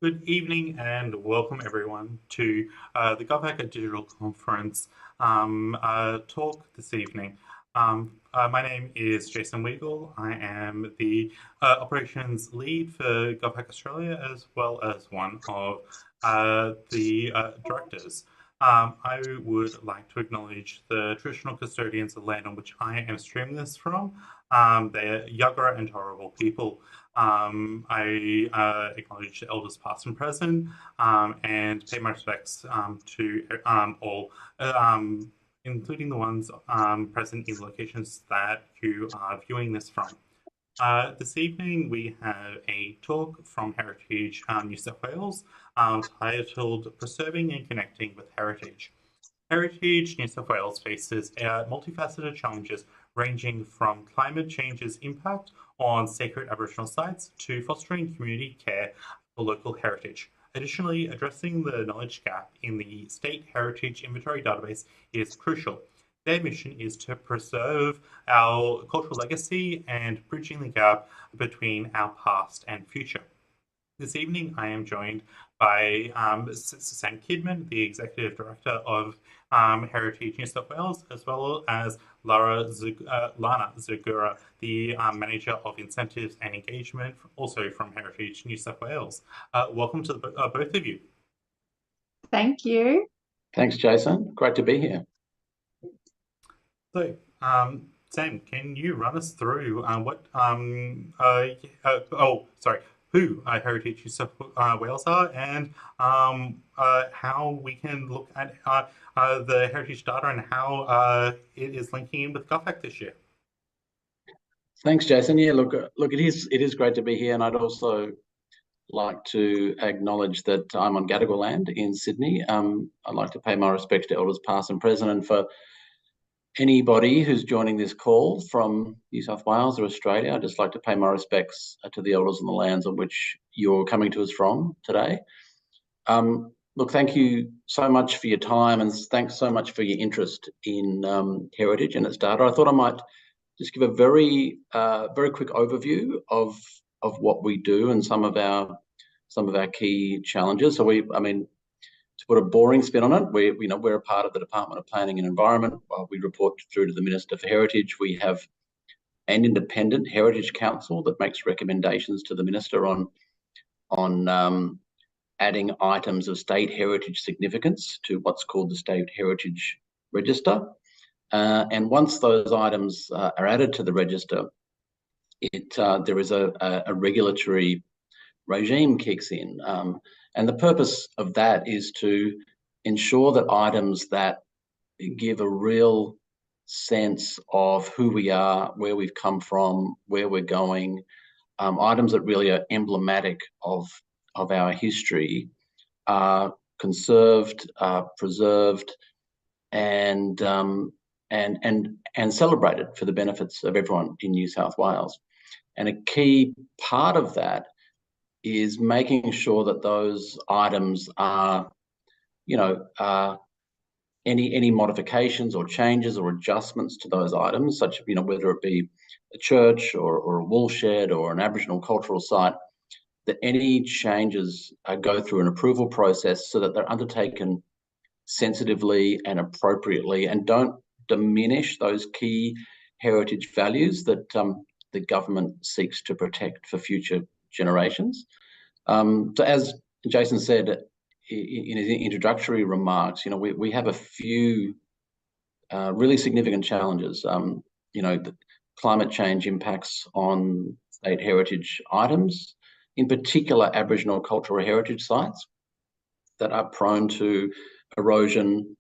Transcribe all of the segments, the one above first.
Good evening and welcome everyone to the GovHack Digital Conference talk this evening. My name is Jason Weigel. I am the operations lead for GovHack Australia, as well as one of the directors. I would like to acknowledge the traditional custodians of the land on which I am streaming this from. They're Yagara and Turrbal people. I acknowledge the elders past and present, and pay my respects to all, including the ones present in locations that you are viewing this from. This evening we have a talk from Heritage New South Wales titled Preserving and Connecting with Heritage. Heritage New South Wales faces multifaceted challenges ranging from climate change's impact on sacred Aboriginal sites to fostering community care for local heritage. Additionally, addressing the knowledge gap in the State Heritage Inventory database is crucial. Their mission is to preserve our cultural legacy and bridging the gap between our past and future. This evening, I am joined by Sam Kidman, the Executive Director of Heritage New South Wales, as well as Lana Zagura, the Manager of Incentives and Engagement, also from Heritage New South Wales. Welcome to both of you. Thank you. Thanks, Jason. Great to be here. So, Sam, can you run us through who Heritage New South Wales are and how we can look at the heritage data and how it is linking in with GovHack this year? Thanks, Jason. Yeah, look, it is great to be here, and I'd also like to acknowledge that I'm on Gadigal land in Sydney. I'd like to pay my respects to elders past and present, and for anybody who's joining this call from New South Wales or Australia, I'd just like to pay my respects to the elders on the lands on which you're coming to us from today. Look, thank you so much for your time, and thanks so much for your interest in heritage and its data. I thought I might just give a very quick overview of what we do and some of our key challenges. So to put a boring spin on it, we're a part of the Department of Planning and Environment. We report through to the Minister for Heritage. We have an independent Heritage Council that makes recommendations to the Minister on adding items of state heritage significance to what's called the State Heritage Register. And once those items are added to the register, there is a regulatory regime kicks in. And the purpose of that is to ensure that items that give a real sense of who we are, where we've come from, where we're going, items that really are emblematic of our history are conserved, preserved, and celebrated for the benefits of everyone in New South Wales. And a key part of that is making sure that those items are, any modifications or changes or adjustments to those items, such, whether it be a church or a woolshed or an Aboriginal cultural site, that any changes go through an approval process so that they're undertaken sensitively and appropriately and don't diminish those key heritage values that the government seeks to protect for future generations. So as Jason said in his introductory remarks, we have a few really significant challenges. The climate change impacts on state heritage items, in particular Aboriginal cultural heritage sites that are prone to erosion,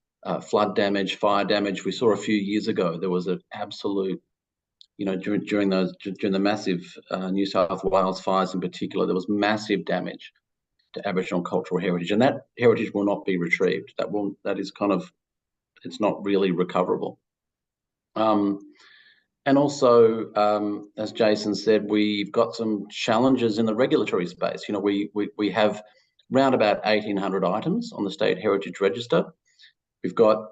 flood damage, fire damage. We saw a few years ago there was an absolute, during the massive New South Wales fires in particular, there was massive damage to Aboriginal cultural heritage, and that heritage will not be retrieved. It's not really recoverable. And also, as Jason said, we've got some challenges in the regulatory space. We have around about 1,800 items on the State Heritage Register. We've got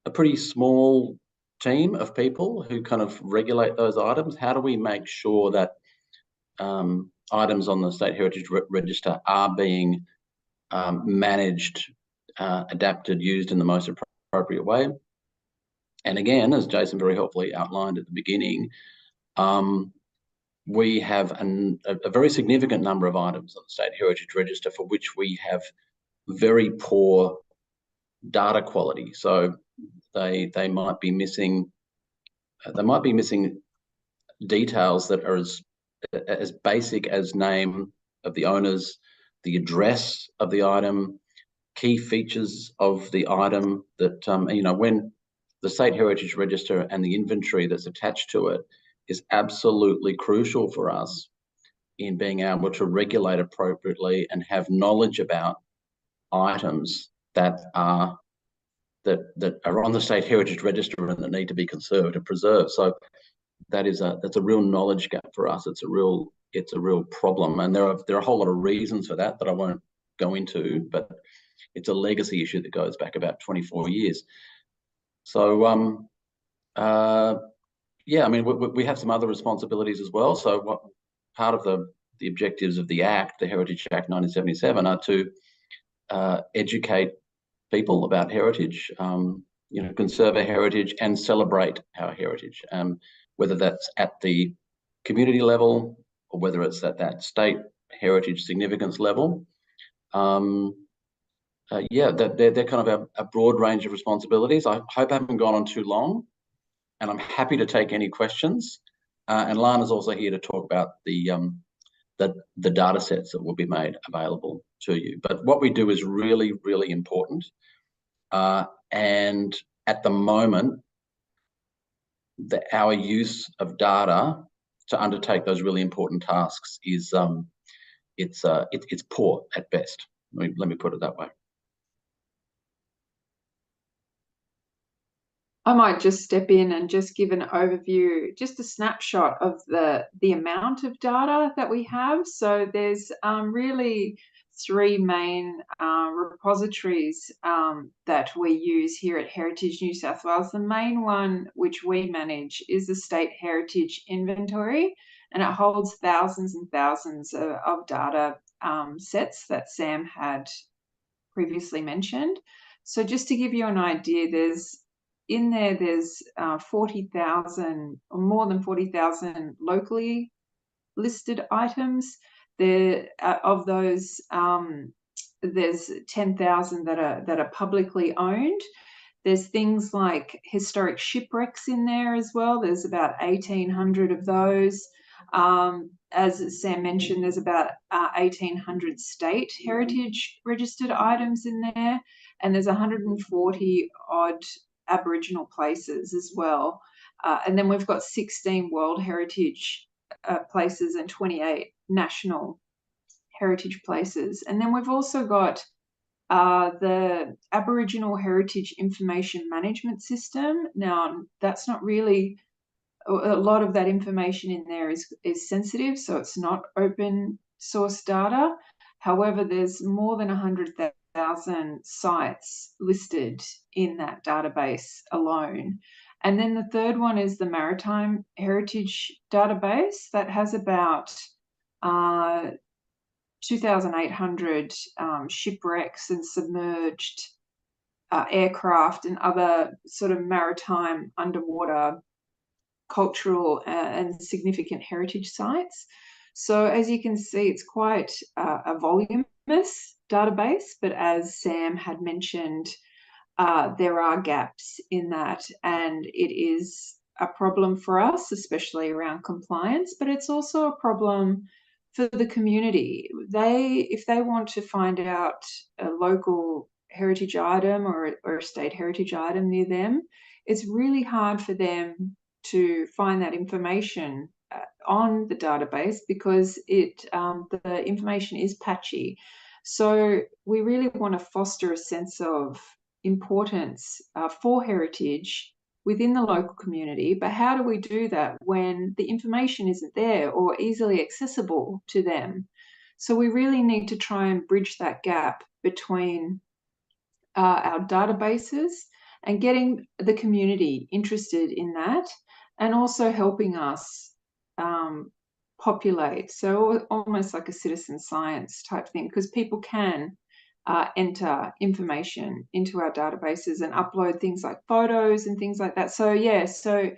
a pretty small team of people who kind of regulate those items. How do we make sure that items on the State Heritage Register are being managed, adapted, used in the most appropriate way. And again, as Jason very helpfully outlined at the beginning, we have a very significant number of items on the State Heritage Register for which we have very poor data quality. So they might be missing details that are as basic as name of the owners, the address of the item, key features of the item that, when the State Heritage Register and the inventory that's attached to it is absolutely crucial for us in being able to regulate appropriately and have knowledge about items that are on the State Heritage Register and that need to be conserved and preserved. So that's a real knowledge gap for us. It's a real problem, and there are a whole lot of reasons for that I won't go into, but it's a legacy issue that goes back about 24 years. So yeah, I mean, we have some other responsibilities as well. So what part of the objectives of the Act, the Heritage Act 1977, are to educate people about heritage, conserve our heritage and celebrate our heritage, whether that's at the community level or whether it's at that state heritage significance level. Yeah, they're kind of a broad range of responsibilities. I hope I haven't gone on too long, and I'm happy to take any questions. And Lana's also here to talk about the data sets that will be made available to you. But what we do is really, really important. And at the moment, our use of data to undertake those really important tasks is it's poor at best. Let me put it that way. I might just step in and just give an overview, just a snapshot of the amount of data that we have. So there's really three main repositories that we use here at Heritage New South Wales. The main one which we manage is the State Heritage Inventory, and it holds thousands and thousands of data sets that Sam had previously mentioned. So just to give you an idea, there's 40,000 or more than 40,000 locally listed items. Of those, there's 10,000 that are publicly owned. There's things like historic shipwrecks in there as well. There's about 1,800 of those. As Sam mentioned, there's about 1,800 state heritage registered items in there, and there's 140 odd Aboriginal places as well. And then we've got 16 World Heritage places and 28 National Heritage places. And then we've also got the Aboriginal Heritage Information Management System. Now, that's not really, a lot of that information in there is sensitive, so it's not open source data. However, there's more than 100,000 sites listed in that database alone. And then the third one is the Maritime Heritage Database that has about 2,800 shipwrecks and submerged aircraft and other sort of maritime underwater cultural and significant heritage sites. So as you can see, it's quite a voluminous database, but as Sam had mentioned, there are gaps in that, and it is a problem for us, especially around compliance, but it's also a problem for the community. If they want to find out a local heritage item or a state heritage item near them, it's really hard for them to find that information on the database because the information is patchy. So we really want to foster a sense of importance for heritage within the local community. But how do we do that when the information isn't there or easily accessible to them? So we really need to try and bridge that gap between our databases and getting the community interested in that, and also helping us populate. So almost like a citizen science type thing, because people can enter information into our databases and upload things like photos and things like that. So yeah, so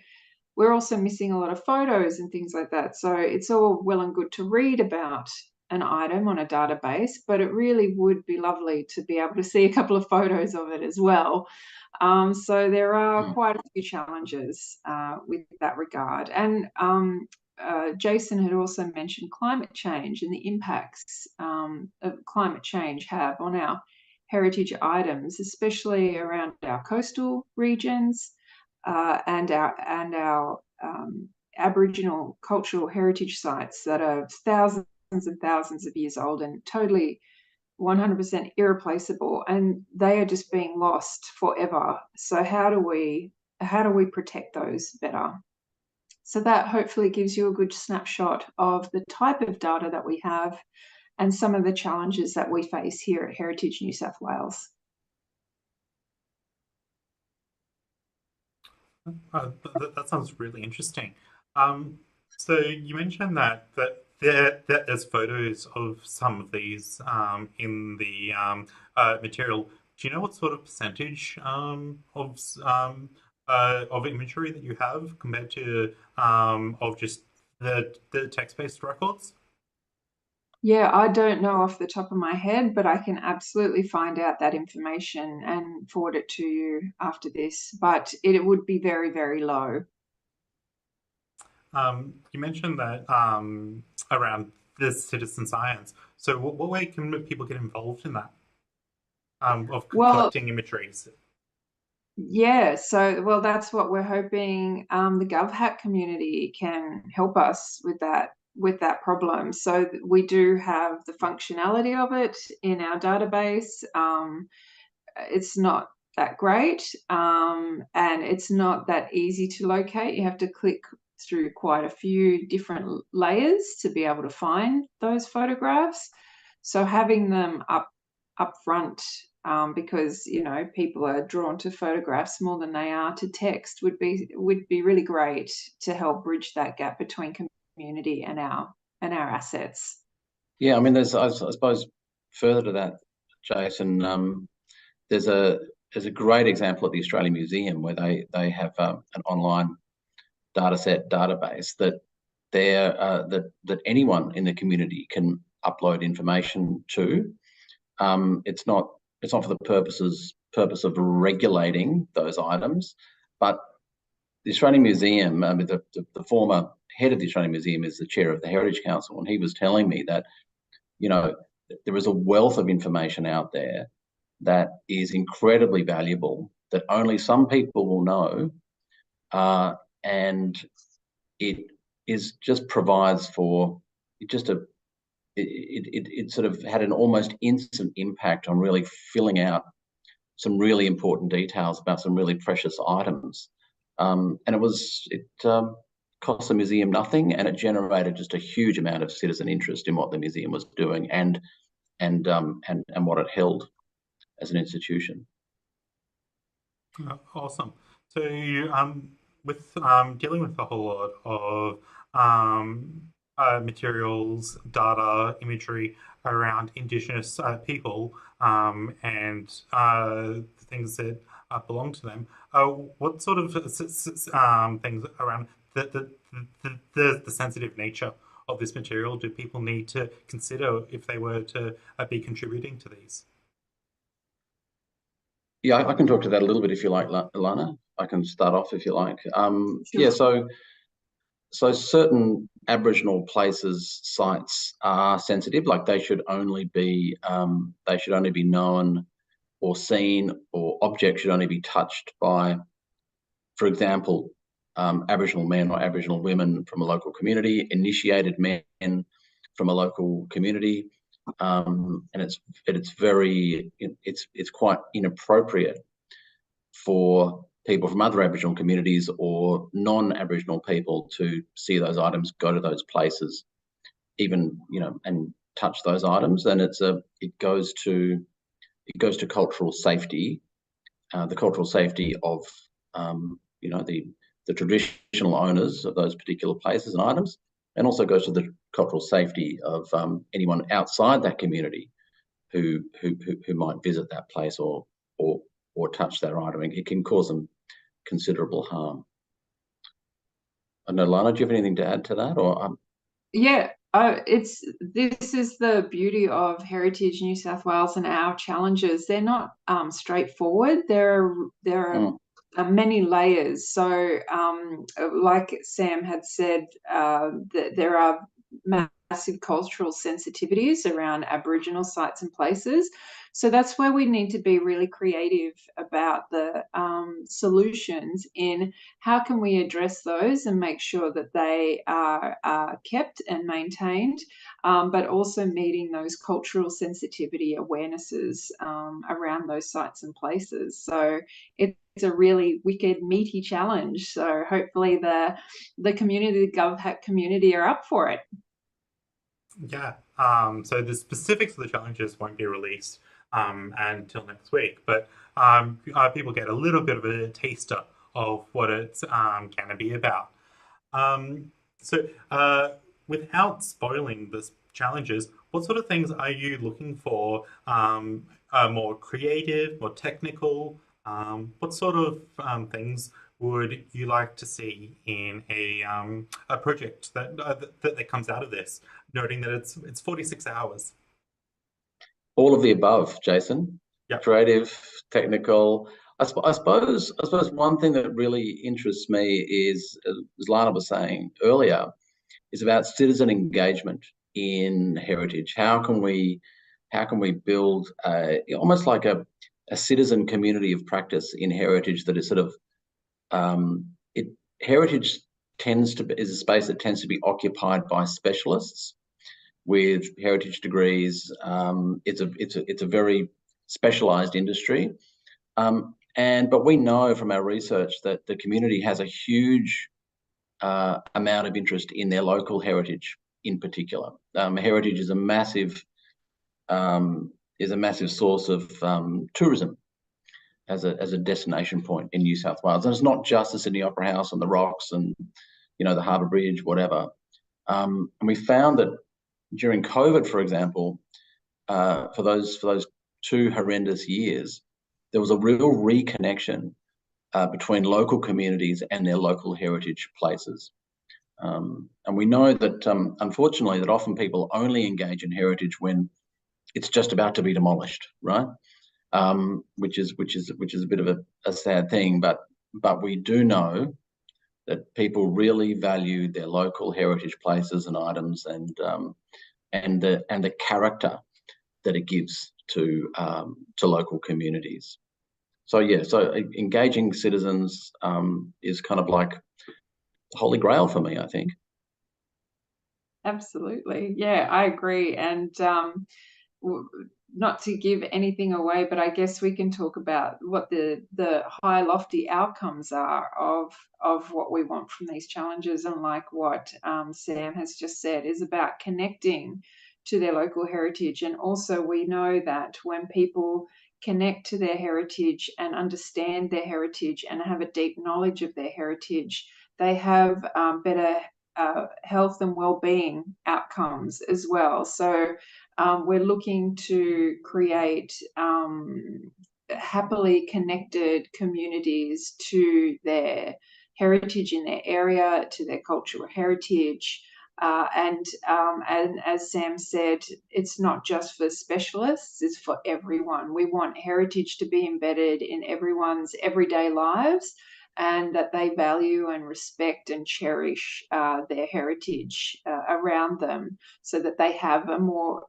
we're also missing a lot of photos and things like that. So it's all well and good to read about an item on a database, but it really would be lovely to be able to see a couple of photos of it as well. So there are quite a few challenges with that regard. And Jason had also mentioned climate change and the impacts of climate change have on our heritage items, especially around our coastal regions and our Aboriginal cultural heritage sites that are thousands and thousands of years old and totally 100% irreplaceable, and they are just being lost forever. So how do we protect those better? So that hopefully gives you a good snapshot of the type of data that we have and some of the challenges that we face here at Heritage New South Wales. That sounds really interesting. So you mentioned that there's photos of some of these in the material. Do you know what sort of percentage of imagery that you have compared to of just the text-based records? Yeah, I don't know off the top of my head, but I can absolutely find out that information and forward it to you after this. But it would be very, very low. You mentioned that around this citizen science. So what way can people get involved in that of Well, collecting imageries? yeah, so well, that's what we're hoping the GovHack community can help us with that problem. So we do have the functionality of it in our database. It's not that great, and it's not that easy to locate. You have to click through quite a few different layers to be able to find those photographs. So having them up front, because people are drawn to photographs more than they are to text, would be really great to help bridge that gap between community and our assets. Yeah, I mean, there's I suppose further to that, Jason. There's a great example at the Australian Museum where they have an online database that that anyone in the community can upload information to. It's not for the purpose of regulating those items, but the Australian Museum, I mean, the former head of the Australian Museum is the chair of the Heritage Council, and he was telling me that, you know, there is a wealth of information out there that is incredibly valuable that only some people will know, and it is just provides for just a it sort of had an almost instant impact on really filling out some really important details about some really precious items. And it cost the museum nothing, and it generated just a huge amount of citizen interest in what the museum was doing and what it held as an institution. Awesome. So, with dealing with a whole lot of materials, data, imagery around Indigenous people and the things that belong to them, what sort of things around the sensitive nature of this material do people need to consider if they were to be contributing to these? Yeah, I can talk to that a little bit if you like, Ilana. I can start off if you like. Sure. Yeah, so certain Aboriginal places, sites are sensitive. Like they should only be known or seen, or objects should only be touched by, for example, Aboriginal men or Aboriginal women from a local community, initiated men from a local community, and it's quite inappropriate for people from other Aboriginal communities or non-Aboriginal people to see those items, go to those places, even and touch those items. And it goes to cultural safety, the cultural safety of the traditional owners of those particular places and items, and also goes to the cultural safety of anyone outside that community who might visit that place or touch that item. It can cause them considerable harm. I don't know, Lana, do you have anything to add to that? Or Yeah, this is the beauty of Heritage New South Wales and our challenges. They're not straightforward. There are many layers. So, like Sam had said, that there are massive cultural sensitivities around Aboriginal sites and places. So that's where we need to be really creative about the solutions in how can we address those and make sure that they are kept and maintained, but also meeting those cultural sensitivity awarenesses around those sites and places. So it's a really wicked, meaty challenge. So hopefully the community, the GovHack community, are up for it. Yeah. So the specifics of the challenges won't be released until next week, but people get a little bit of a taster of what it's going to be about. So, without spoiling the challenges, what sort of things are you looking for? More creative, more technical? What sort of things would you like to see in a project that comes out of this? Noting that it's 46 hours. all of the above, Jason. Yep. Creative, technical. I suppose one thing that really interests me is, as Lana was saying earlier, is about citizen engagement in heritage. How can we build almost like a citizen community of practice in heritage that is sort of heritage is a space that tends to be occupied by specialists with heritage degrees. It's a very specialized industry. But we know from our research that the community has a huge amount of interest in their local heritage in particular. Heritage is a massive source of tourism as a destination point in New South Wales. And it's not just the Sydney Opera House and the Rocks and the Harbour Bridge, whatever. And we found that during COVID, for example, for those 2 horrendous years, there was a real reconnection between local communities and their local heritage places. And we know that, unfortunately, that often people only engage in heritage when it's just about to be demolished, right? Which is a bit of a sad thing, but we do know that people really value their local heritage places and items, and the character that it gives to local communities. So yeah, so engaging citizens is kind of like the holy grail for me, I think. Absolutely. Yeah, I agree. And not to give anything away, but I guess we can talk about what the high lofty outcomes are of what we want from these challenges. And like what Sam has just said, is about connecting to their local heritage. And also we know that when people connect to their heritage and understand their heritage and have a deep knowledge of their heritage, they have better health and well-being outcomes as well. So we're looking to create happily connected communities to their heritage in their area, to their cultural heritage. And as Sam said, it's not just for specialists, it's for everyone. We want heritage to be embedded in everyone's everyday lives, and that they value and respect and cherish their heritage around them, so that they have a more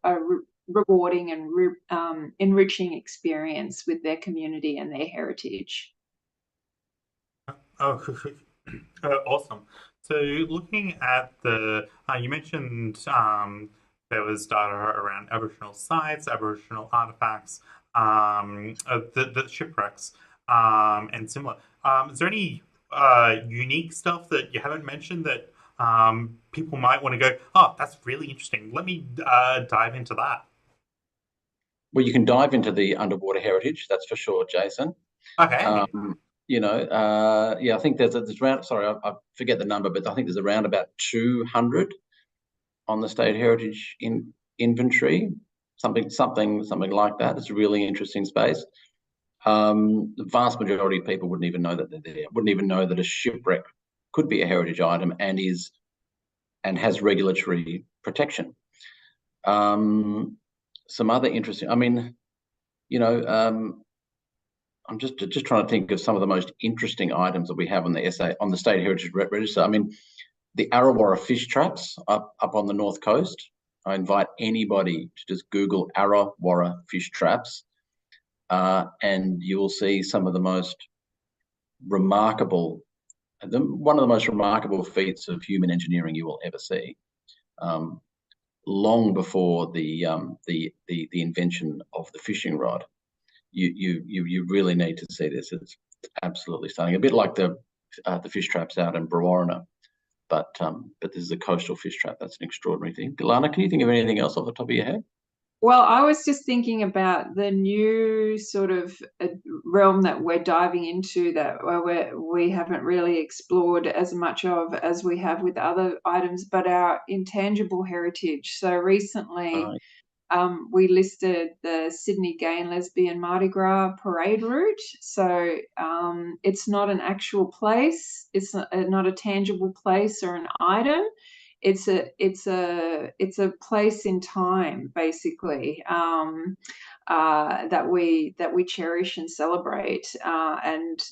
rewarding and enriching experience with their community and their heritage. Oh, awesome. So looking at you mentioned there was data around Aboriginal sites, Aboriginal artifacts, the shipwrecks, and similar. Is there any unique stuff that you haven't mentioned that people might want to go, oh, that's really interesting. Let me dive into that. Well, you can dive into the underwater heritage, that's for sure, Jason. Okay. Yeah, I think there's around, sorry, I forget the number, but I think there's around about 200 on the state heritage inventory, something like that. It's a really interesting space. The vast majority of people wouldn't even know that they're there. Wouldn't even know that a shipwreck could be a heritage item and has regulatory protection. Some other interesting. I mean, I'm just trying to think of some of the most interesting items that we have on the State Heritage Register. I mean, the Arrawarra fish traps up on the north coast. I invite anybody to just Google Arrawarra fish traps, and you will see some of the most remarkable, one of the most remarkable feats of human engineering you will ever see. Long before the invention of the fishing rod, you really need to see this. It's absolutely stunning. A bit like the fish traps out in Brewarrina, but this is a coastal fish trap. That's an extraordinary thing. Lana, can you think of anything else off the top of your head? Well, I was just thinking about the new sort of realm that we're diving into that we haven't really explored as much of as we have with other items, but our intangible heritage. So recently, we listed the Sydney Gay and Lesbian Mardi Gras parade route. So it's not an actual place. It's not a tangible place or an item. It's a place in time, basically, that we cherish and celebrate. And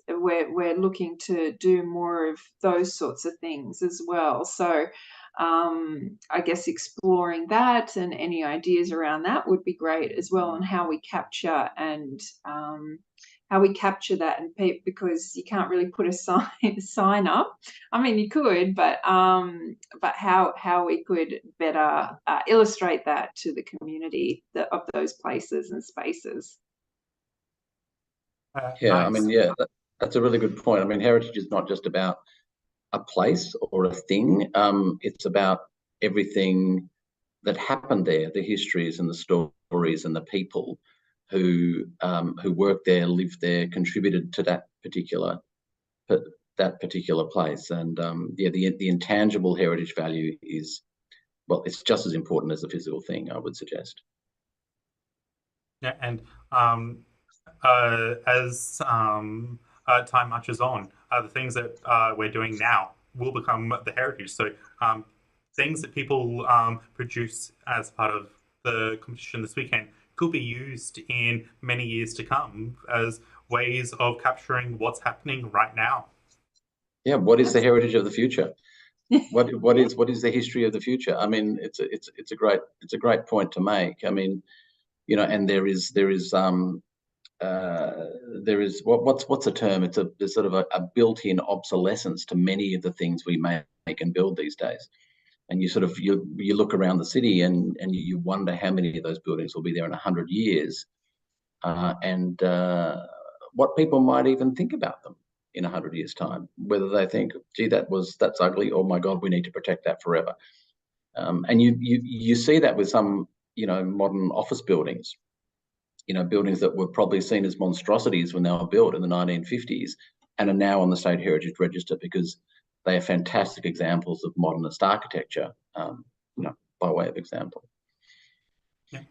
we're looking to do more of those sorts of things as well. So I guess exploring that and any ideas around that would be great as well, on how we capture that, and because you can't really put a sign up. I mean, you could, but how we could better illustrate that to the community of those places and spaces. Yeah, Nice. I mean, yeah, that's a really good point. I mean, heritage is not just about a place or a thing. It's about everything that happened there, the histories and the stories and the people who worked there, lived there, contributed to that particular place. And yeah, the intangible heritage value is, well, it's just as important as the physical thing, I would suggest. Yeah, and as time marches on, the things that we're doing now will become the heritage. So things that people produce as part of the competition this weekend could be used in many years to come as ways of capturing what's happening right now. Yeah, what is the heritage of the future? What is the history of the future? I mean, it's a great point to make. I mean, and there is what's a term? There's sort of a built-in obsolescence to many of the things we make and build these days. And you look around the city and you wonder how many of those buildings will be there in 100 years, and what people might even think about them in 100 years' time. Whether they think, "Gee, that's ugly," or "My God, we need to protect that forever." And you see that with some modern office buildings. Buildings that were probably seen as monstrosities when they were built in the 1950s and are now on the State Heritage Register because they are fantastic examples of modernist architecture, by way of example. Yeah.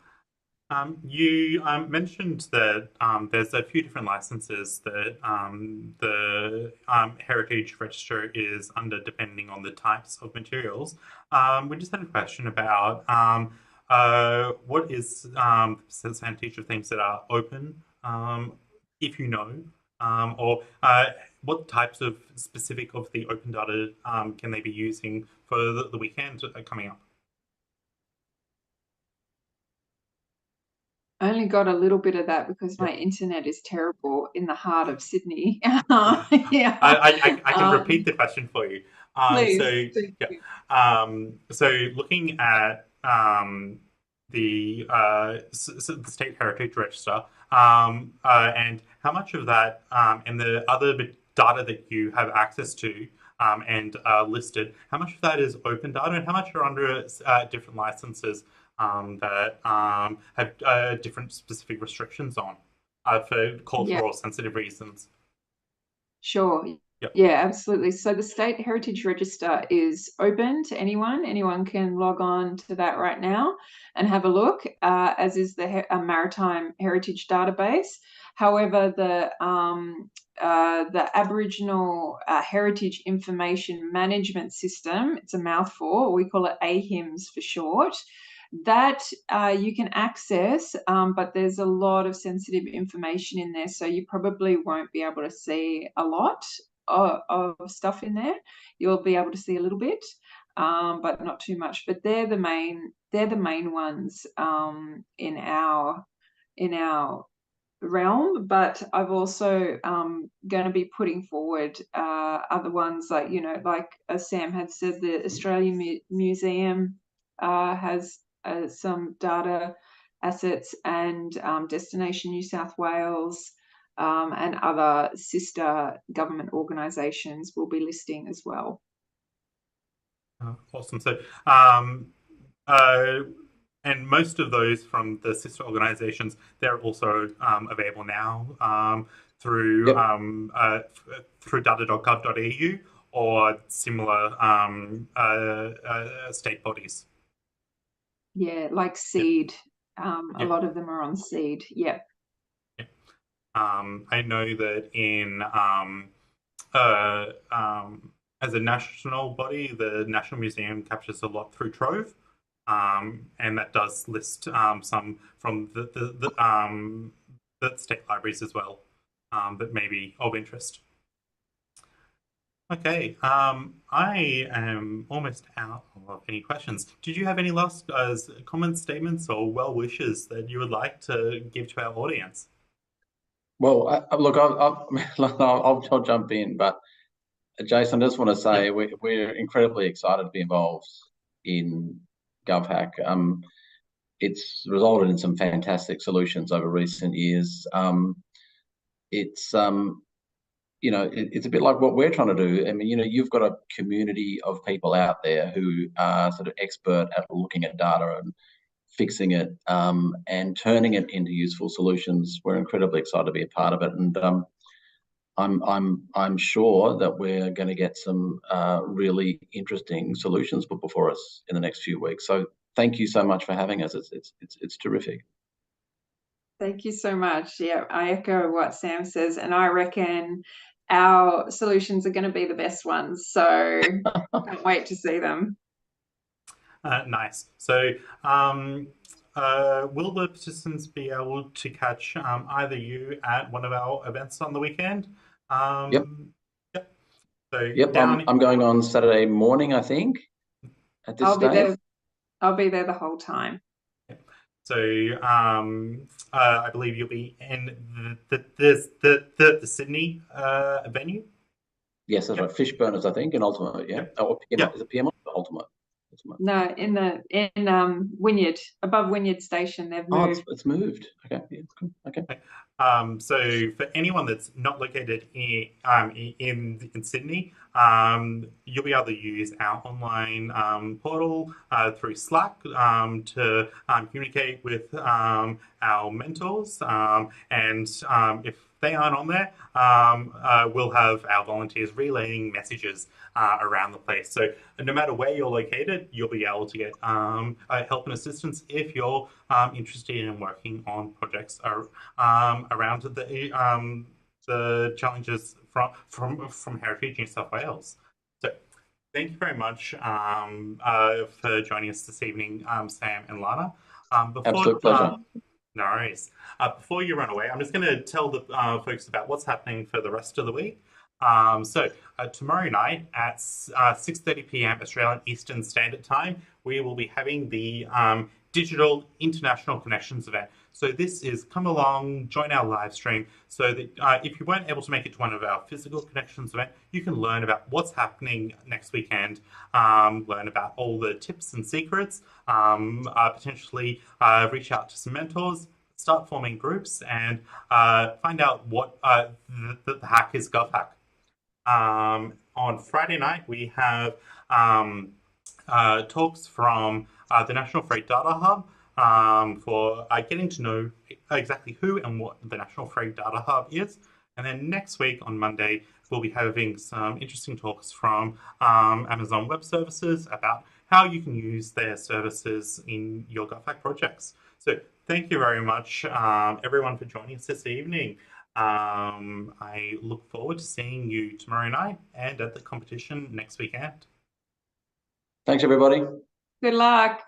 You mentioned that there's a few different licenses that the Heritage Register is under, depending on the types of materials. We just had a question about what is the percentage of things that are open, if you know, or what types of specific of the open data can they be using for the weekend coming up? I only got a little bit of that because my internet is terrible in the heart of Sydney. Yeah. I can repeat the question for you. Please. So looking at the State Heritage Register, and how much of that and the other data that you have access to and listed, how much of that is open data and how much are under different licenses that have different specific restrictions on for cultural or sensitive reasons? Sure. Yep. Yeah, absolutely. So the State Heritage Register is open to anyone. Anyone can log on to that right now and have a look, as is the Maritime Heritage Database. However, the Aboriginal Heritage Information Management System, it's a mouthful, we call it AHIMS for short, that you can access, but there's a lot of sensitive information in there, so you probably won't be able to see a lot of stuff in there. You'll be able to see a little bit, but not too much. But they're the main ones in our realm. But I've also going to be putting forward other ones, like, like Sam had said, the Australian Museum has some data assets, and Destination New South Wales and other sister government organisations will be listing as well. Awesome. So, uh, and most of those from the sister organizations, they're also available now through Yep. through data.gov.au or similar state bodies. Yeah, like Yep. Seed. A Yep. lot of them are on Seed. Yep. Yep. I know that uh, as a national body, the National Museum captures a lot through Trove, and that does list some from the state libraries as well, that may be of interest. Okay, I am almost out of any questions. Did you have any last comments, statements, or well wishes that you would like to give to our audience? Well, look, I'll jump in, but Jason, I just want to say Yep. we're incredibly excited to be involved in GovHack. It's resulted in some fantastic solutions over recent years. It's it's a bit like what we're trying to do. I mean, you've got a community of people out there who are sort of expert at looking at data and fixing it, and turning it into useful solutions. We're incredibly excited to be a part of it, and I'm sure that we're going to get some really interesting solutions put before us in the next few weeks. So thank you so much for having us. It's terrific. Thank you so much. Yeah, I echo what Sam says, and I reckon our solutions are going to be the best ones. So can't wait to see them. Nice. So, will the participants be able to catch either you at one of our events on the weekend? Yep. Yep. So Yep. down. I'm going on Saturday morning, I think, at this I'll be stage. there. I'll be there the whole time. So, I believe you'll be in the Sydney venue. Yes, that's Yep. right. Fish burners, I think, in Ultimate. Yeah. Yep. Oh, PMO. Yep. Is it PMO or Ultimate? No, in Wynyard, above Wynyard Station, they've moved. Oh, it's moved. Okay. Yeah, cool. Okay. So for anyone that's not located in Sydney, you'll be able to use our online portal through Slack to communicate with our mentors, and if they aren't on there, we'll have our volunteers relaying messages around the place. So no matter where you're located, you'll be able to get help and assistance if you're interested in working on projects around the challenges from Heritage New South Wales. So thank you very much for joining us this evening, Sam and Lana. Absolute pleasure. No worries. Before you run away, I'm just going to tell the folks about what's happening for the rest of the week. So tomorrow night at 6:30 p.m. Australian Eastern Standard Time, we will be having the Digital International Connections event. So this is come along, join our live stream, so that if you weren't able to make it to one of our physical connections event, you can learn about what's happening next weekend, learn about all the tips and secrets, potentially reach out to some mentors, start forming groups, and find out what the hack is GovHack. On Friday night, we have talks from the National Freight Data Hub for getting to know exactly who and what the National Freight Data Hub is. And then next week on Monday, we'll be having some interesting talks from Amazon Web Services about how you can use their services in your GovHack projects. So thank you very much, everyone, for joining us this evening. I look forward to seeing you tomorrow night and at the competition next weekend. Thanks, everybody. Good luck.